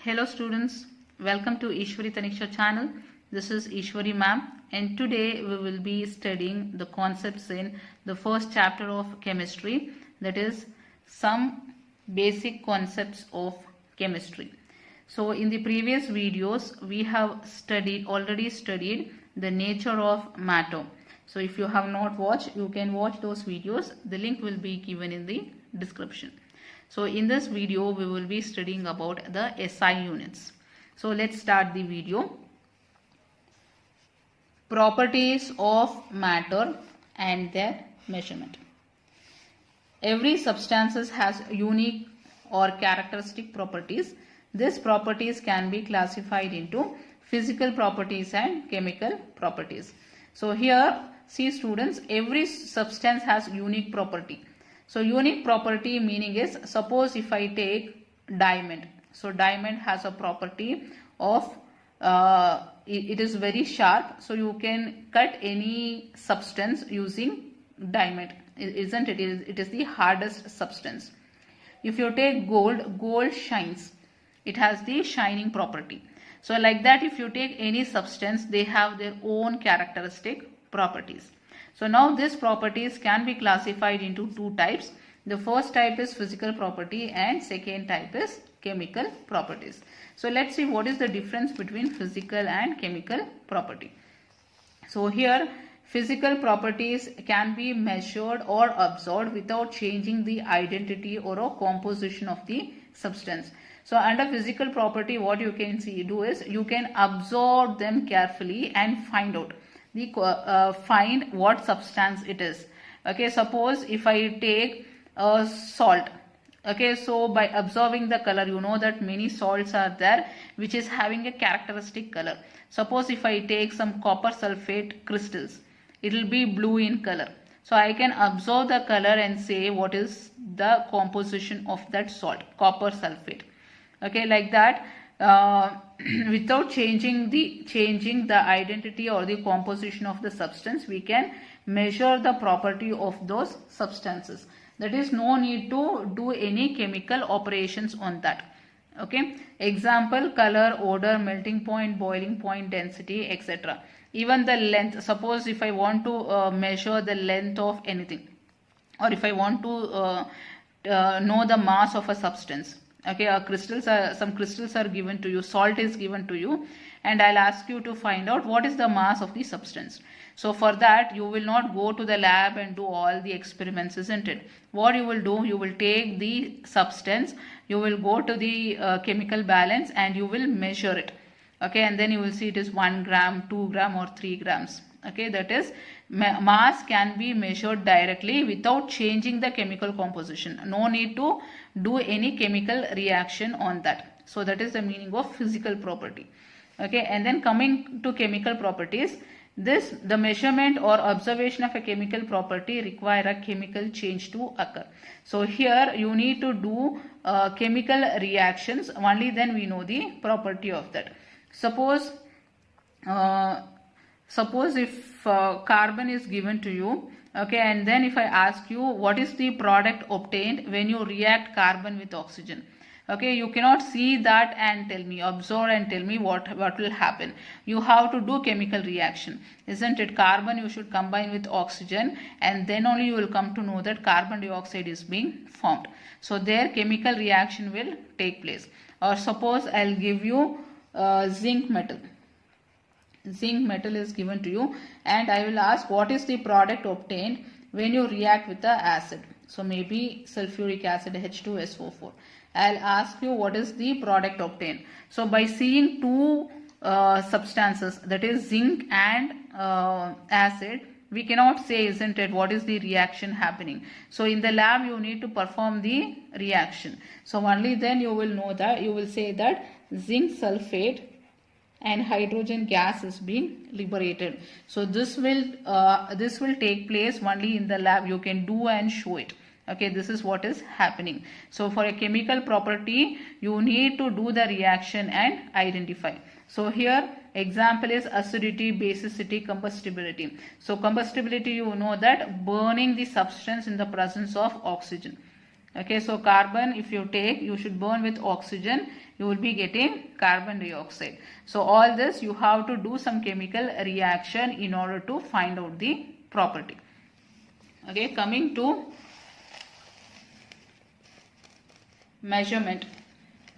Hello students, welcome to Ishwari Taniksha channel. This is Ishwari ma'am and today we will be studying the concepts in the first chapter of chemistry, that is some basic concepts of chemistry. So in the previous videos we have already studied the nature of matter. So if you have not watched, you can watch those videos. The link will be given in the description. So in this video we will be studying about the SI units. So let's start the video. Properties of matter and their measurement. Every substance has unique or characteristic properties. These properties can be classified into physical properties and chemical properties. So here see students, every substance has unique property. So unique property meaning is, suppose if I take diamond. So diamond has a property of it is very sharp. So you can cut any substance using diamond, isn't it? It is the hardest substance. If you take gold, gold shines. It has the shining property. So like that, if you take any substance, they have their own characteristic properties. So now these properties can be classified into two types. The first type is physical property and second type is chemical properties. So let's see what is the difference between physical and chemical property. So here physical properties can be measured or observed without changing the identity or a composition of the substance. So under physical property, what you can do is you can observe them carefully and find out find what substance it is. Okay, suppose if I take salt. Okay, so by observing the color, you know that many salts are there which is having a characteristic color. Suppose if I take some copper sulfate crystals, it will be blue in color. So I can observe the color and say what is the composition of that salt, copper sulfate. Okay, like that. Without changing the identity or the composition of the substance, we can measure the property of those substances. That is, no need to do any chemical operations on that. Okay, example: color, odor, melting point, boiling point, density, etc. Even the length. Suppose if I want to measure the length of anything, or if I want to know the mass of a substance. Okay, some crystals are given to you, salt is given to you, and I'll ask you to find out what is the mass of the substance. So for that, you will not go to the lab and do all the experiments, isn't it? What you will do, you will take the substance, you will go to the chemical balance and you will measure it. Okay, and then you will see it is 1 gram, 2 gram or 3 grams. Okay, that is, mass can be measured directly without changing the chemical composition. No need to do any chemical reaction on that. So that is the meaning of physical property. Okay, and then coming to chemical properties, the measurement or observation of a chemical property require a chemical change to occur. So here you need to do chemical reactions, only then we know the property of that. Suppose if carbon is given to you, okay, and then if I ask you what is the product obtained when you react carbon with oxygen. Okay, you cannot see that and tell me, observe and tell me what will happen. You have to do chemical reaction, isn't it? Carbon you should combine with oxygen and then only you will come to know that carbon dioxide is being formed. So their chemical reaction will take place. Or suppose I'll give you zinc metal. Zinc metal is given to you and I will ask what is the product obtained when you react with the acid. So maybe sulfuric acid, H2SO4. I'll ask you what is the product obtained. So by seeing two substances, that is zinc and acid, we cannot say, isn't it, what is the reaction happening. So in the lab you need to perform the reaction. So only then you will know that, you will say that zinc sulfate and hydrogen gas is being liberated. So this will take place only in the lab. You can do and show it. Okay, this is what is happening. So for a chemical property, you need to do the reaction and identify. So here example is acidity, basicity, combustibility. So combustibility, you know that burning the substance in the presence of oxygen. Okay, so carbon, if you take, you should burn with oxygen, you will be getting carbon dioxide. So all this you have to do some chemical reaction in order to find out the property. Okay, coming to measurement.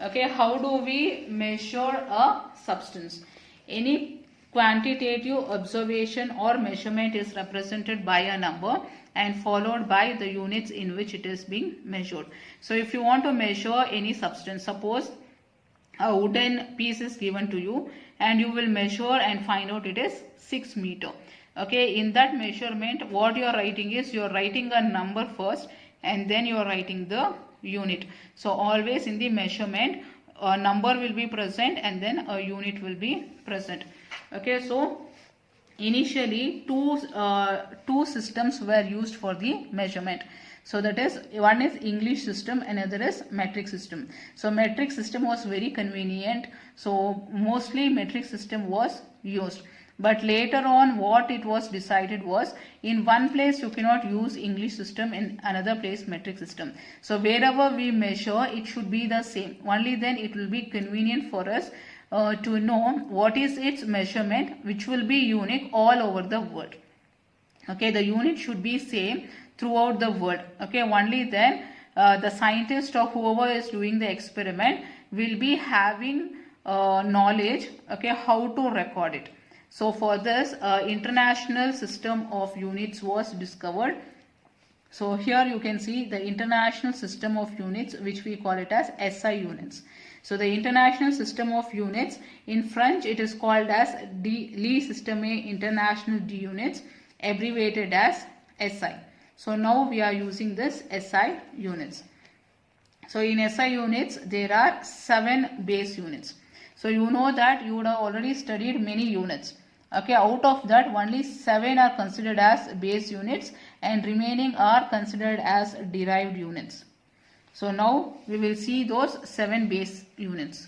Okay, how do we measure a substance? Any quantitative observation or measurement is represented by a number and followed by the units in which it is being measured. So if you want to measure any substance, suppose a wooden piece is given to you and you will measure and find out it is 6 meter. Okay, in that measurement what you are writing is, you are writing a number first and then you are writing the unit. So always in the measurement a number will be present and then a unit will be present. Okay, so initially two systems were used for the measurement. So that is, one is English system, another is metric system. So metric system was very convenient, so mostly metric system was used. But later on what it was decided was, in one place you cannot use English system, in another place metric system. So wherever we measure it should be the same, only then it will be convenient for us to know what is its measurement, which will be unique all over the world. Okay, the unit should be same throughout the world. Okay, only then the scientist or whoever is doing the experiment will be having knowledge, okay, how to record it. So for this international system of units was discovered. So here you can see the international system of units, which we call it as SI units. So the international system of units, in French it is called as Le Système International d'Units, abbreviated as SI. So now we are using this SI units. So in SI units there are 7 base units. So you know that you would have already studied many units. Okay, out of that only 7 are considered as base units and remaining are considered as derived units. So now we will see those 7 base units.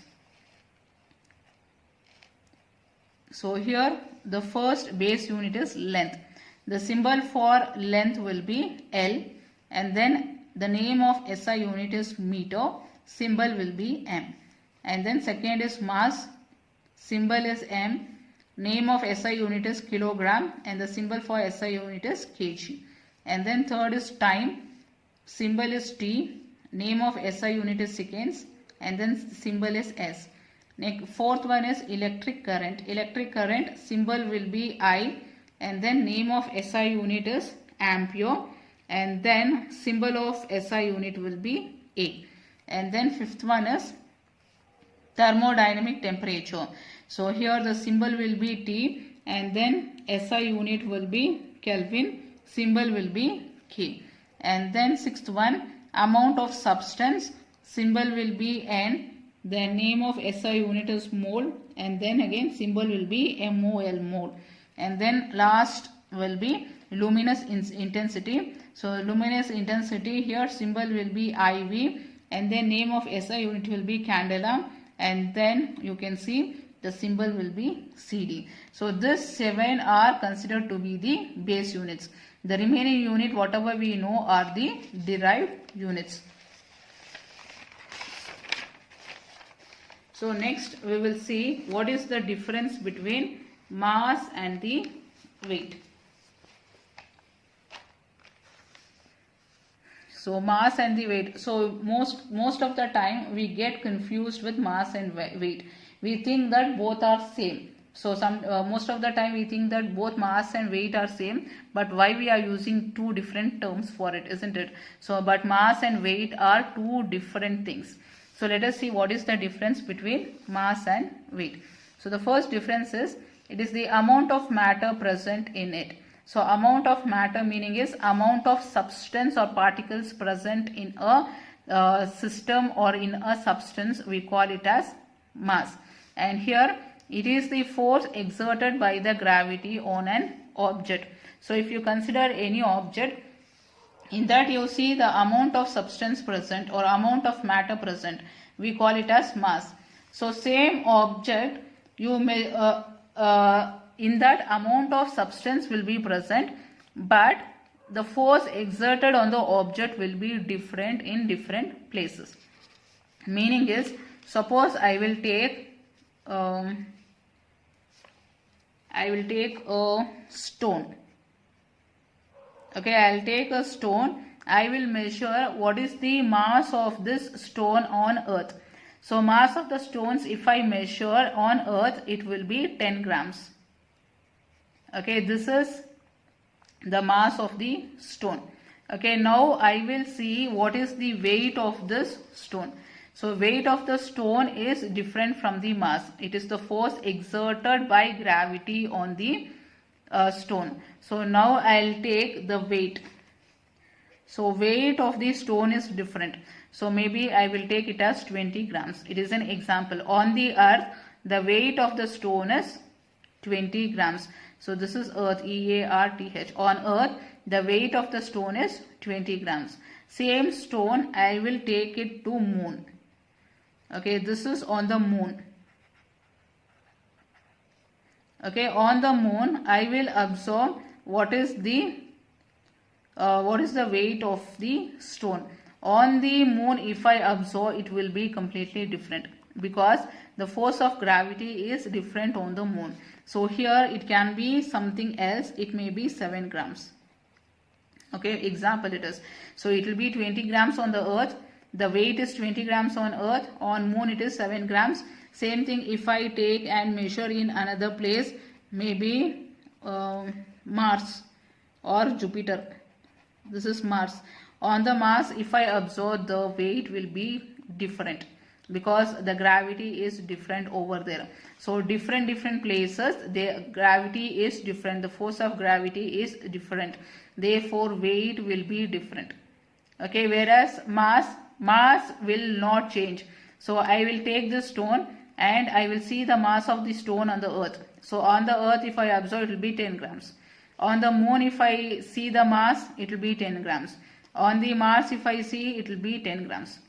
So here the first base unit is length. The symbol for length will be L, and then the name of SI unit is meter, symbol will be M. And then second is mass, symbol is M, name of SI unit is kilogram, and the symbol for SI unit is kg. And then third is time, symbol is T, name of SI unit is seconds, and then symbol is S. Next, fourth one is electric current. Electric current, symbol will be I, and then name of SI unit is ampere, and then symbol of SI unit will be A. And then fifth one is thermodynamic temperature. So here the symbol will be T, and then SI unit will be Kelvin, symbol will be K. And then sixth one, amount of substance, symbol will be N, then name of SI unit is mole, and then again symbol will be MOL, mole. And then last will be luminous intensity. So luminous intensity, here symbol will be IV, and then name of SI unit will be candela, and then you can see the symbol will be CD. So this 7 are considered to be the base units. The remaining unit, whatever we know, are the derived units. So next we will see what is the difference between mass and the weight. So mass and the weight. So most of the time we get confused with mass and weight. We think that both are same. So most of the time we think that both mass and weight are same, but why we are using two different terms for it, isn't it? So but mass and weight are two different things. So let us see what is the difference between mass and weight. So the first difference is, it is the amount of matter present in it. So amount of matter meaning is amount of substance or particles present in a system or in a substance, we call it as mass. And here it is the force exerted by the gravity on an object. So if you consider any object, in that you see the amount of substance present or amount of matter present, we call it as mass. So same object, you may in that amount of substance will be present, but the force exerted on the object will be different in different places. Meaning is, suppose I will take a stone. Okay, I'll take a stone. I will measure what is the mass of this stone on earth. So mass of the stones, if I measure on earth, it will be 10 grams. Okay, this is the mass of the stone. Okay, now I will see what is the weight of this stone. So weight of the stone is different from the mass. It is the force exerted by gravity on the stone. So now I'll take the weight. So weight of the stone is different. So maybe I will take it as 20 grams. It is an example. On the earth, the weight of the stone is 20 grams. So this is earth, E-A-R-T-H. On earth, the weight of the stone is 20 grams. Same stone, I will take it to moon. Okay, this is on the moon. Okay, on the moon, I will observe what is the weight of the stone. On the moon, if I observe, it will be completely different because the force of gravity is different on the moon. So here it can be something else. It may be 7 grams. Okay, example it is. So it will be 20 grams on the earth. The weight is 20 grams on earth. On moon it is 7 grams. Same thing if I take and measure in another place, maybe Mars or Jupiter. This is Mars. On the Mars, if I observe, the weight will be different because the gravity is different over there. So different places, the gravity is different. The force of gravity is different. Therefore, weight will be different. Okay, whereas mass will not change. So I will take this stone and I will see the mass of the stone on the earth. So on the earth, if I observe, it will be 10 grams. On the moon, if I see the mass, it will be 10 grams. On the Mars, if I see, it will be 10 grams.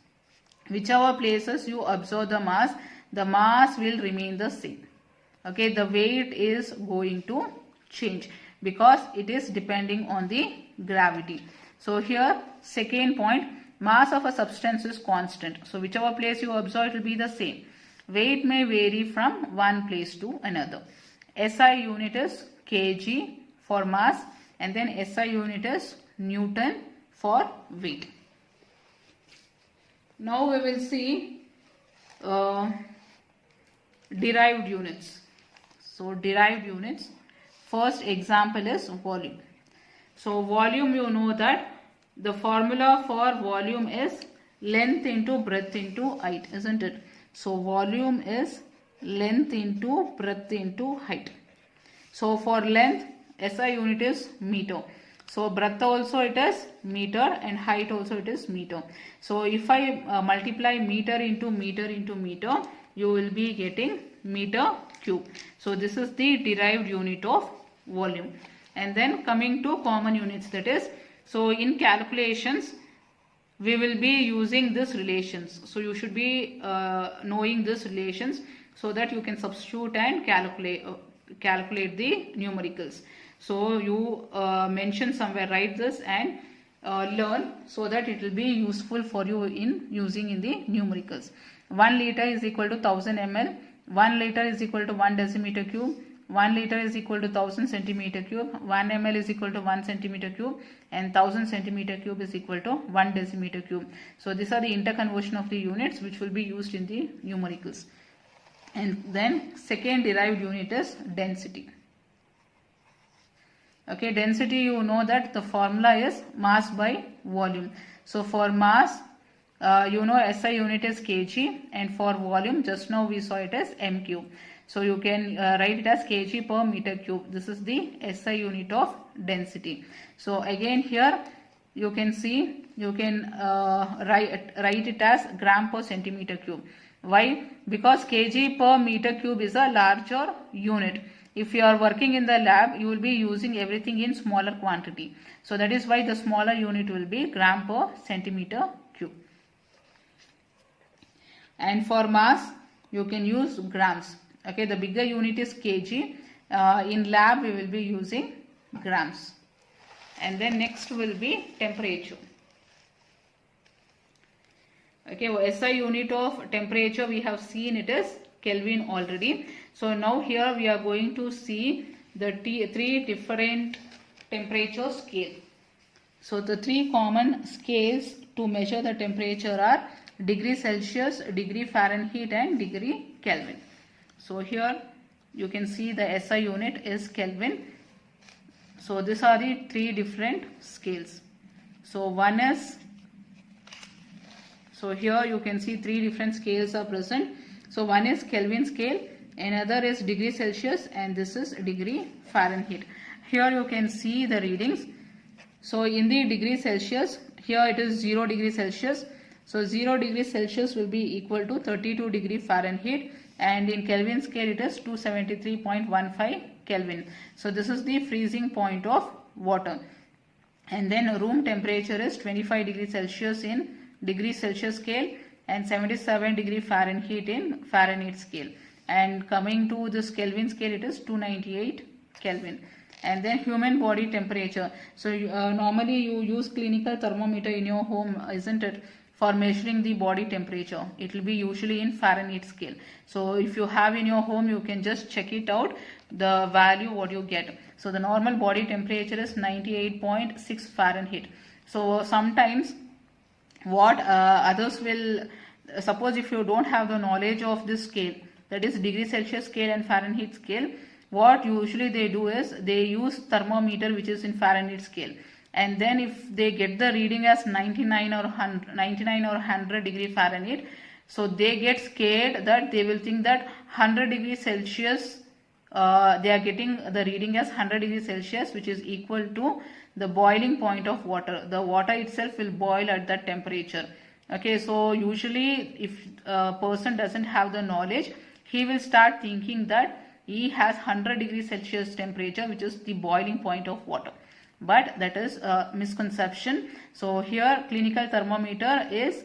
Whichever places you observe the mass will remain the same. Okay, the weight is going to change because it is depending on the gravity. So here, second point, mass of a substance is constant. So whichever place you observe, it will be the same. Weight may vary from one place to another. SI unit is kg for mass, and then SI unit is Newton for weight. Now we will see derived units. So derived units, first example is volume. So volume, you know that the formula for volume is length into breadth into height, isn't it? So volume is length into breadth into height. So for length, SI unit is meter. So breadth also it is meter and height also it is meter. So if I multiply meter into meter into meter, you will be getting meter cube. So this is the derived unit of volume. And then coming to common units, that is, so in calculations, we will be using this relations. So you should be knowing this relations so that you can substitute and calculate the numericals. So you mention somewhere, write this and learn so that it will be useful for you in using in the numericals. 1 liter is equal to 1000 ml. 1 liter is equal to 1 decimeter cube. 1 liter is equal to 1000 centimeter cube. 1 ml is equal to 1 centimeter cube, and 1000 centimeter cube is equal to 1 decimeter cube. So these are the interconversion of the units which will be used in the numericals. And then second derived unit is density. Okay, density, you know that the formula is mass by volume. So for mass, you know SI unit is kg, and for volume, just now we saw it as m cube. So you can write it as kg per meter cube. This is the SI unit of density. So again here you can see, you can write it as gram per centimeter cube. Why? Because kg per meter cube is a larger unit. If you are working in the lab, you will be using everything in smaller quantity. So that is why the smaller unit will be gram per centimeter cube. And for mass, you can use grams. Okay, the bigger unit is kg. In lab, we will be using grams. And then next will be temperature. Okay, SI unit of temperature we have seen, it is Kelvin already. So now here we are going to see the three different temperature scale. So the three common scales to measure the temperature are degree Celsius, degree Fahrenheit and degree Kelvin. So here you can see the SI unit is Kelvin. So these are the three different scales. So one is, so here you can see three different scales are present. So one is Kelvin scale, another is degree Celsius, and this is degree Fahrenheit. Here you can see the readings. So in the degree Celsius, here it is 0 degree Celsius. So 0 degree Celsius will be equal to 32 degree Fahrenheit, and in Kelvin scale it is 273.15 Kelvin. So this is the freezing point of water. And then room temperature is 25 degree Celsius in degree Celsius scale and 77 degree Fahrenheit in Fahrenheit scale. And coming to this Kelvin scale, it is 298 Kelvin. And then human body temperature. So normally you use clinical thermometer in your home, isn't it, for measuring the body temperature. It will be usually in Fahrenheit scale. So if you have in your home, you can just check it out, the value what you get. So the normal body temperature is 98.6 Fahrenheit. So sometimes what others will, suppose if you don't have the knowledge of this scale, that is degree Celsius scale and Fahrenheit scale, what usually they do is they use thermometer which is in Fahrenheit scale, and then if they get the reading as 99 or 100 degree Fahrenheit, so they get scared that they will think that 100 degree Celsius, they are getting the reading as 100 degree Celsius, which is equal to the boiling point of water. The water itself will boil at that temperature. Okay, so usually if a person doesn't have the knowledge, he will start thinking that he has 100 degrees Celsius temperature, which is the boiling point of water. But that is a misconception. So here clinical thermometer is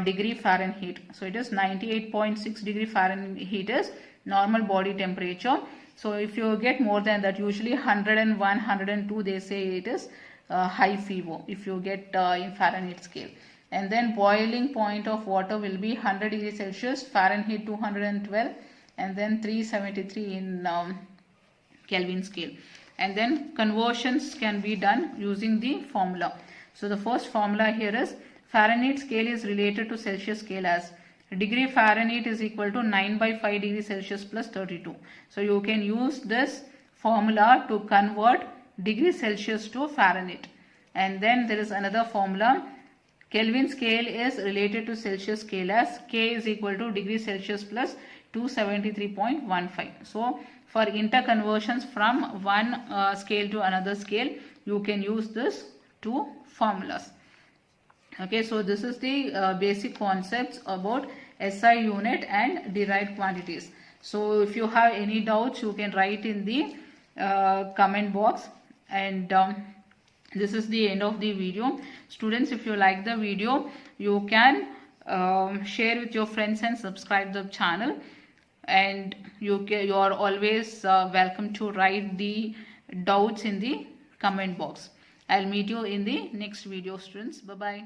degree Fahrenheit. So it is 98.6 degree Fahrenheit is normal body temperature. So if you get more than that, usually 101, 102, they say it is high fever if you get in Fahrenheit scale. And then boiling point of water will be 100 degrees Celsius, Fahrenheit 212, and then 373 in Kelvin scale. And then conversions can be done using the formula. So the first formula here is Fahrenheit scale is related to Celsius scale as degree Fahrenheit is equal to 9 by 5 degrees Celsius plus 32. So you can use this formula to convert degree Celsius to Fahrenheit. And then there is another formula. Kelvin scale is related to Celsius scale as K is equal to degree Celsius plus 273.15. So for interconversions from one scale to another scale, you can use this two formulas. Okay, so this is the basic concepts about SI unit and derived quantities. So if you have any doubts, you can write in the comment box. And this is the end of the video. Students, if you like the video, you can share with your friends and subscribe the channel. And you are always welcome to write the doubts in the comment box. I'll meet you in the next video, students. Bye-bye.